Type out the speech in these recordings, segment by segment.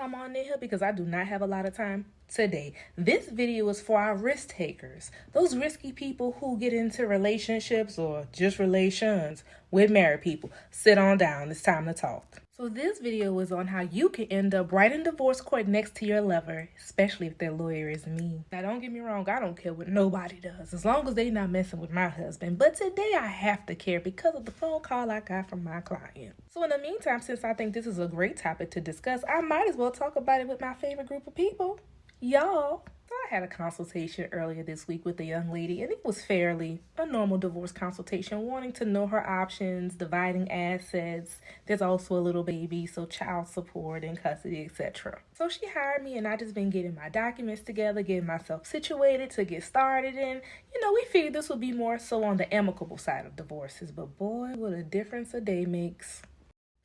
come on in here because I do not have a lot of time today. This video is for our risk takers, those risky people who get into relationships or just relations with married people. Sit on down, it's time to talk. So this video is on how you can end up right in divorce court next to your lover, especially if their lawyer is mean. Now don't get me wrong, I don't care what nobody does, as long as they not messing with my husband. But today I have to care because of the phone call I got from my client. So in the meantime, since I think this is a great topic to discuss, I might as well talk about it with my favorite group of people, y'all. So I had a consultation earlier this week with a young lady, and it was fairly a normal divorce consultation, wanting to know her options, dividing assets. There's also a little baby, so child support and custody, etc. So she hired me, and I just been getting my documents together, getting myself situated to get started. And, we figured this would be more so on the amicable side of divorces, but boy, what a difference a day makes.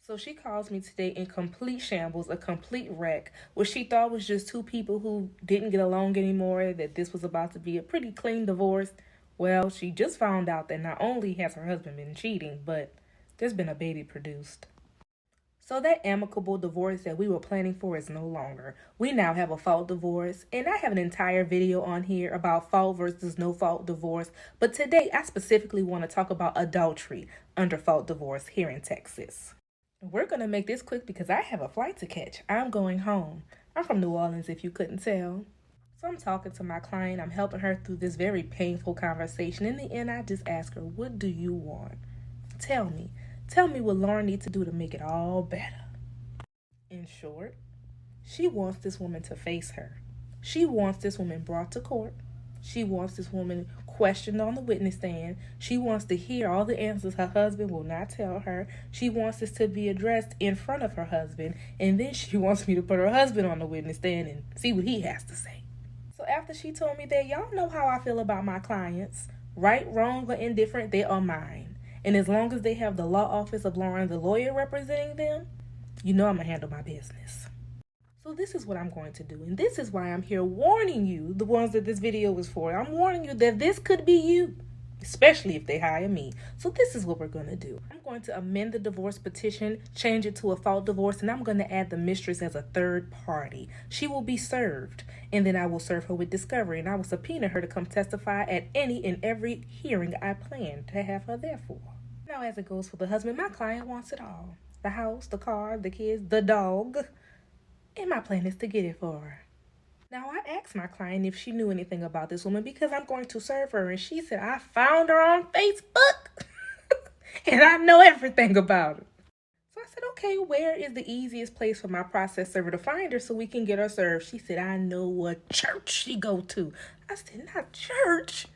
So she calls me today in complete shambles, a complete wreck, what she thought was just two people who didn't get along anymore, that this was about to be a pretty clean divorce. Well, she just found out that not only has her husband been cheating, but there's been a baby produced. So that amicable divorce that we were planning for is no longer. We now have a fault divorce, and I have an entire video on here about fault versus no fault divorce. But today I specifically want to talk about adultery under fault divorce here in Texas. We're going to make this quick because I have a flight to catch. I'm going home. I'm from New Orleans, if you couldn't tell. So I'm talking to my client. I'm helping her through this very painful conversation. In the end, I just ask her, what do you want? Tell me. Tell me what Lauren needs to do to make it all better. In short, she wants this woman to face her. She wants this woman brought to court. She wants this woman questioned on the witness stand. She wants to hear all the answers her husband will not tell her. She wants this to be addressed in front of her husband. And then she wants me to put her husband on the witness stand and see what he has to say. So after she told me that, y'all know how I feel about my clients. Right, wrong, or indifferent, they are mine. And as long as they have the law office of Lauren, the lawyer, representing them, I'm going to handle my business. So this is what I'm going to do, and this is why I'm here warning you, the ones that this video is for. I'm warning you that this could be you, especially if they hire me. So this is what we're going to do. I'm going to amend the divorce petition, change it to a fault divorce, and I'm going to add the mistress as a third party. She will be served, and then I will serve her with discovery, and I will subpoena her to come testify at any and every hearing I plan to have her there for. Now, as it goes for the husband, my client wants it all. The house, the car, the kids, the dog. And my plan is to get it for her. Now, I asked my client if she knew anything about this woman because I'm going to serve her. And she said, I found her on Facebook. And I know everything about her. So I said, okay, where is the easiest place for my process server to find her so we can get her served? She said, I know what church she go to. I said, not church.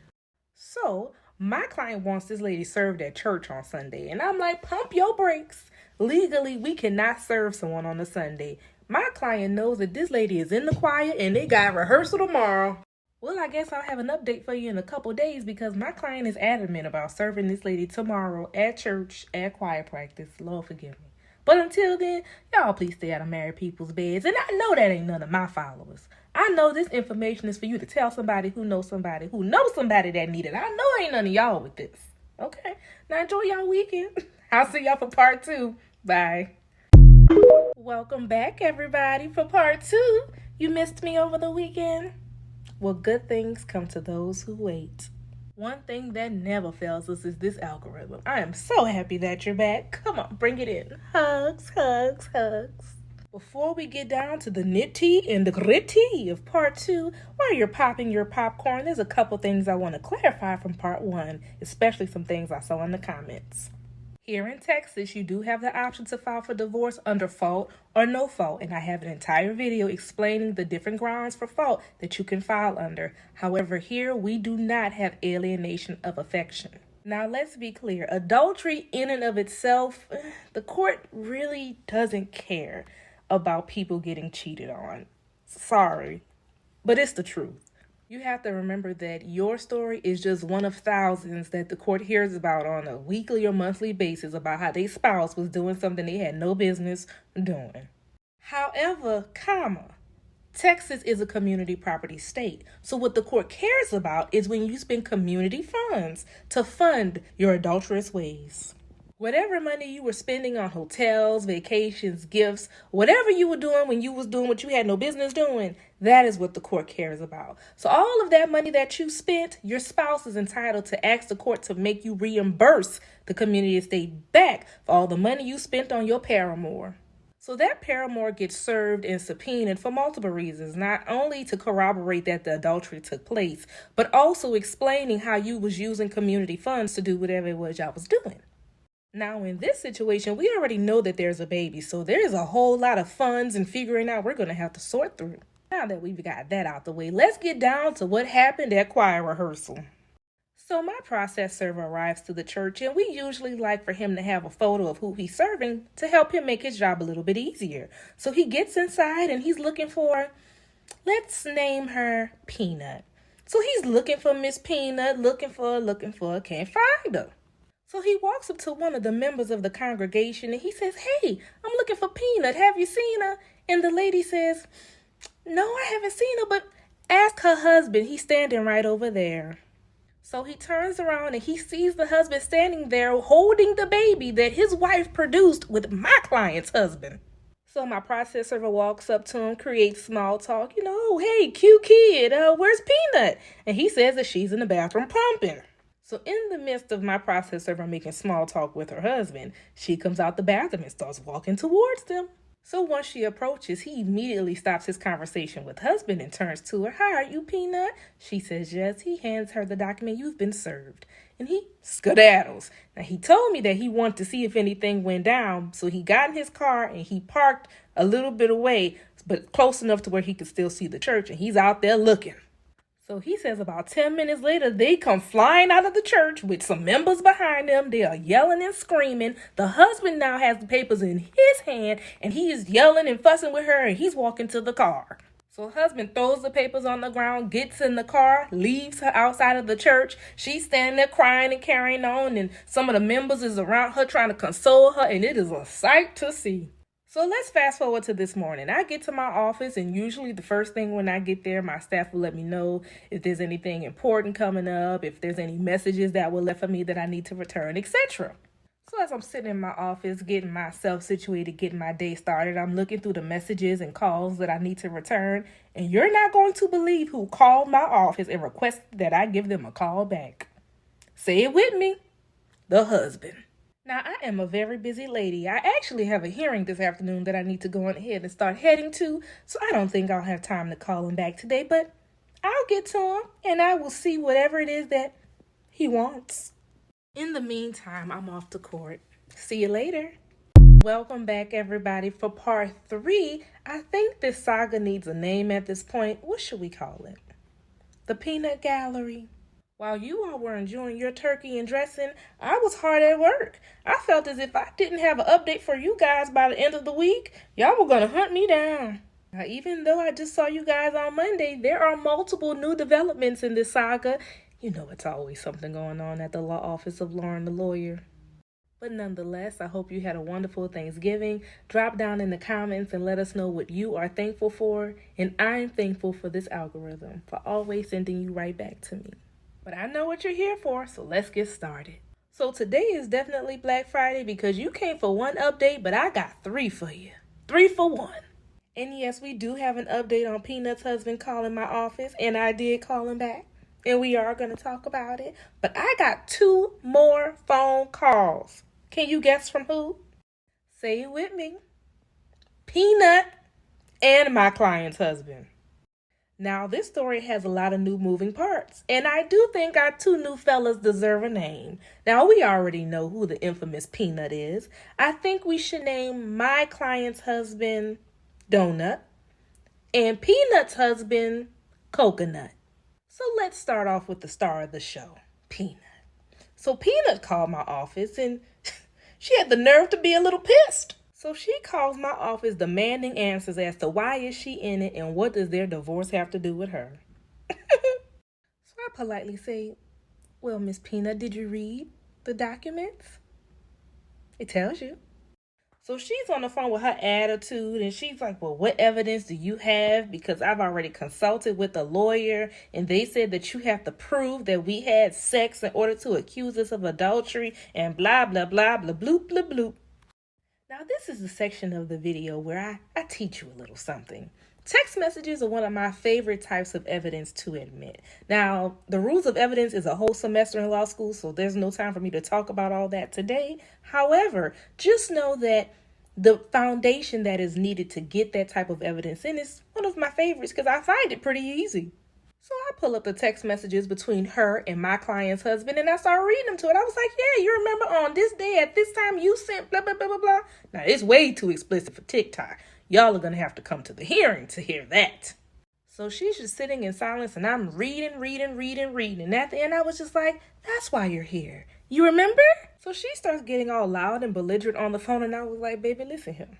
So my client wants this lady served at church on Sunday. And I'm like, pump your brakes. Legally, we cannot serve someone on a Sunday. My client knows that this lady is in the choir and they got rehearsal tomorrow. Well, I guess I'll have an update for you in a couple days because my client is adamant about serving this lady tomorrow at church, at choir practice. Lord forgive me. But until then, y'all please stay out of married people's beds. And I know that ain't none of my followers. I know this information is for you to tell somebody who knows somebody that need it. I know ain't none of y'all with this. Okay? Now enjoy y'all weekend. I'll see y'all for part 2. Bye. Welcome back, everybody, for part 2. You missed me over the weekend? Well, good things come to those who wait. One thing that never fails us is this algorithm. I am so happy that you're back. Come on, bring it in. Hugs, hugs, hugs. Before we get down to the nitty and the gritty of part 2, while you're popping your popcorn, there's a couple things I want to clarify from part 1, especially some things I saw in the comments. Here in Texas, you do have the option to file for divorce under fault or no fault, and I have an entire video explaining the different grounds for fault that you can file under. However, here we do not have alienation of affection. Now, let's be clear. Adultery in and of itself, the court really doesn't care about people getting cheated on. Sorry, but it's the truth. You have to remember that your story is just one of thousands that the court hears about on a weekly or monthly basis about how their spouse was doing something they had no business doing. However, Texas is a community property state. So what the court cares about is when you spend community funds to fund your adulterous ways. Whatever money you were spending on hotels, vacations, gifts, whatever you were doing when you was doing what you had no business doing, that is what the court cares about. So all of that money that you spent, your spouse is entitled to ask the court to make you reimburse the community estate back for all the money you spent on your paramour. So that paramour gets served and subpoenaed for multiple reasons, not only to corroborate that the adultery took place, but also explaining how you was using community funds to do whatever it was y'all was doing. Now, in this situation, we already know that there's a baby, so there's a whole lot of funds and figuring out we're going to have to sort through. Now that we've got that out the way, let's get down to what happened at choir rehearsal. So my process server arrives to the church, and we usually like for him to have a photo of who he's serving to help him make his job a little bit easier. So he gets inside and he's looking for, let's name her Peanut. So he's looking for Miss Peanut, looking for, can't find her. So he walks up to one of the members of the congregation and he says, "Hey, I'm looking for Peanut. Have you seen her?" And the lady says, "No, I haven't seen her, but ask her husband. He's standing right over there." So he turns around and he sees the husband standing there holding the baby that his wife produced with my client's husband. So my process server walks up to him, creates small talk. "Hey, cute kid, where's Peanut?" And he says that she's in the bathroom pumping. So in the midst of my process server making small talk with her husband, she comes out the bathroom and starts walking towards them. So once she approaches, he immediately stops his conversation with husband and turns to her. "Hi, are you Peanut?" She says yes. He hands her the document. "You've been served." And he skedaddles. Now he told me that he wanted to see if anything went down. So he got in his car and he parked a little bit away, but close enough to where he could still see the church. And he's out there looking. So he says about 10 minutes later, they come flying out of the church with some members behind them. They are yelling and screaming. The husband now has the papers in his hand, and he is yelling and fussing with her, and he's walking to the car. So husband throws the papers on the ground, gets in the car, leaves her outside of the church. She's standing there crying and carrying on, and some of the members is around her trying to console her, and it is a sight to see. So let's fast forward to this morning. I get to my office, and usually the first thing when I get there, my staff will let me know if there's anything important coming up, if there's any messages that were left for me that I need to return, etc. So as I'm sitting in my office, getting myself situated, getting my day started, I'm looking through the messages and calls that I need to return, and you're not going to believe who called my office and requested that I give them a call back. Say it with me. The husband. Now, I am a very busy lady. I actually have a hearing this afternoon that I need to go on ahead and start heading to, so I don't think I'll have time to call him back today, but I'll get to him, and I will see whatever it is that he wants. In the meantime, I'm off to court. See you later. Welcome back, everybody, for part 3. I think this saga needs a name at this point. What should we call it? The Peanut Gallery. While you all were enjoying your turkey and dressing, I was hard at work. I felt as if I didn't have an update for you guys by the end of the week. Y'all were going to hunt me down. Now, even though I just saw you guys on Monday, there are multiple new developments in this saga. You know it's always something going on at the law office of Lauren the lawyer. But nonetheless, I hope you had a wonderful Thanksgiving. Drop down in the comments and let us know what you are thankful for. And I'm thankful for this algorithm for always sending you right back to me. But I know what you're here for, so let's get started. So today is definitely Black Friday because you came for one update, but I got 3 for you. 3 for 1. And yes, we do have an update on Peanut's husband calling my office, and I did call him back, and we are going to talk about it. But I got 2 more phone calls. Can you guess from who? Say it with me. Peanut and my client's husband. Now, this story has a lot of new moving parts, and I do think our 2 new fellas deserve a name. Now, we already know who the infamous Peanut is. I think we should name my client's husband Donut and Peanut's husband Coconut. So let's start off with the star of the show, Peanut. So Peanut called my office, and she had the nerve to be a little pissed. So she calls my office demanding answers as to why is she in it and what does their divorce have to do with her. So I politely say, "Well, Miss Peanut, did you read the documents? It tells you." So she's on the phone with her attitude and she's like, well, what evidence do you have? Because I've already consulted with a lawyer and they said that you have to prove that we had sex in order to accuse us of adultery and blah, blah, blah, blah, bloop, blah, bloop. Now, this is the section of the video where I teach you a little something. Text messages are one of my favorite types of evidence to admit. Now, the rules of evidence is a whole semester in law school, so there's no time for me to talk about all that today. However, just know that the foundation that is needed to get that type of evidence in is one of my favorites because I find it pretty easy. So I pull up the text messages between her and my client's husband and I start reading them to it. I was like, yeah, you remember on this day at this time you sent blah, blah, blah, blah, blah. Now, it's way too explicit for TikTok. Y'all are going to have to come to the hearing to hear that. So she's just sitting in silence and I'm reading. And at the end, I was just like, that's why you're here. You remember? So she starts getting all loud and belligerent on the phone. And I was like, baby, listen here.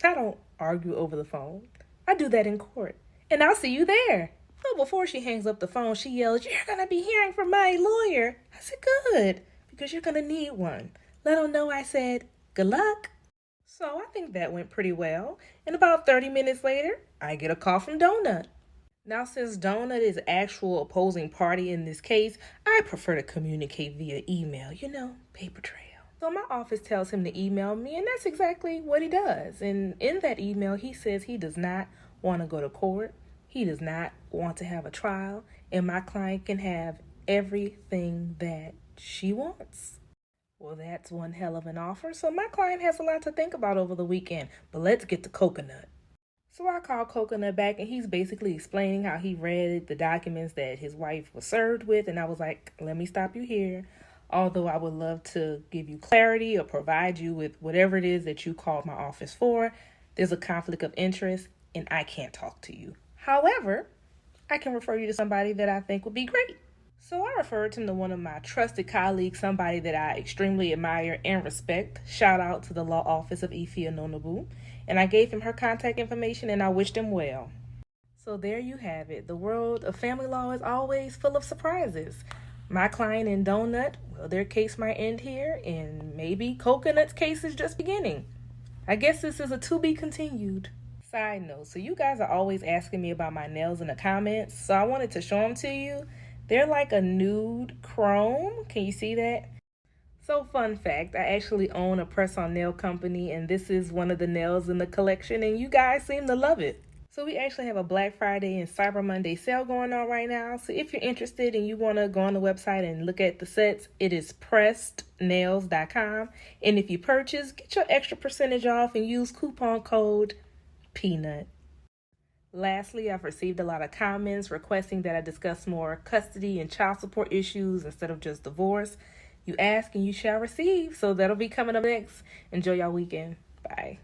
I don't argue over the phone. I do that in court. And I'll see you there. So before she hangs up the phone, she yells, you're going to be hearing from my lawyer. I said, good, because you're going to need one. Let them know I said, good luck. So I think that went pretty well. And about 30 minutes later, I get a call from Donut. Now, since Donut is actual opposing party in this case, I prefer to communicate via email, paper trail. So my office tells him to email me, and that's exactly what he does. And in that email, he says he does not want to go to court. He does not want to have a trial, and my client can have everything that she wants. Well, that's one hell of an offer, so my client has a lot to think about over the weekend, but let's get to Coconut. So I called Coconut back, and he's basically explaining how he read the documents that his wife was served with, and I was like, let me stop you here. Although I would love to give you clarity or provide you with whatever it is that you called my office for, there's a conflict of interest, and I can't talk to you. However, I can refer you to somebody that I think would be great. So I referred him to one of my trusted colleagues, somebody that I extremely admire and respect. Shout out to the law office of Ifia Nonabu. And I gave him her contact information and I wished him well. So there you have it. The world of family law is always full of surprises. My client and Donut, well, their case might end here, and maybe Coconut's case is just beginning. I guess this is a to be continued. Side note, so you guys are always asking me about my nails in the comments, so I wanted to show them to you. They're like a nude chrome. Can you see that? So fun fact, I actually own a press-on nail company, and this is one of the nails in the collection, and you guys seem to love it. So we actually have a Black Friday and Cyber Monday sale going on right now. So if you're interested and you want to go on the website and look at the sets, it is pressednails.com. And if you purchase, get your extra percentage off and use coupon code PEANUT. Lastly, I've received a lot of comments requesting that I discuss more custody and child support issues instead of just divorce. You ask and you shall receive. So that'll be coming up next. Enjoy y'all weekend. Bye.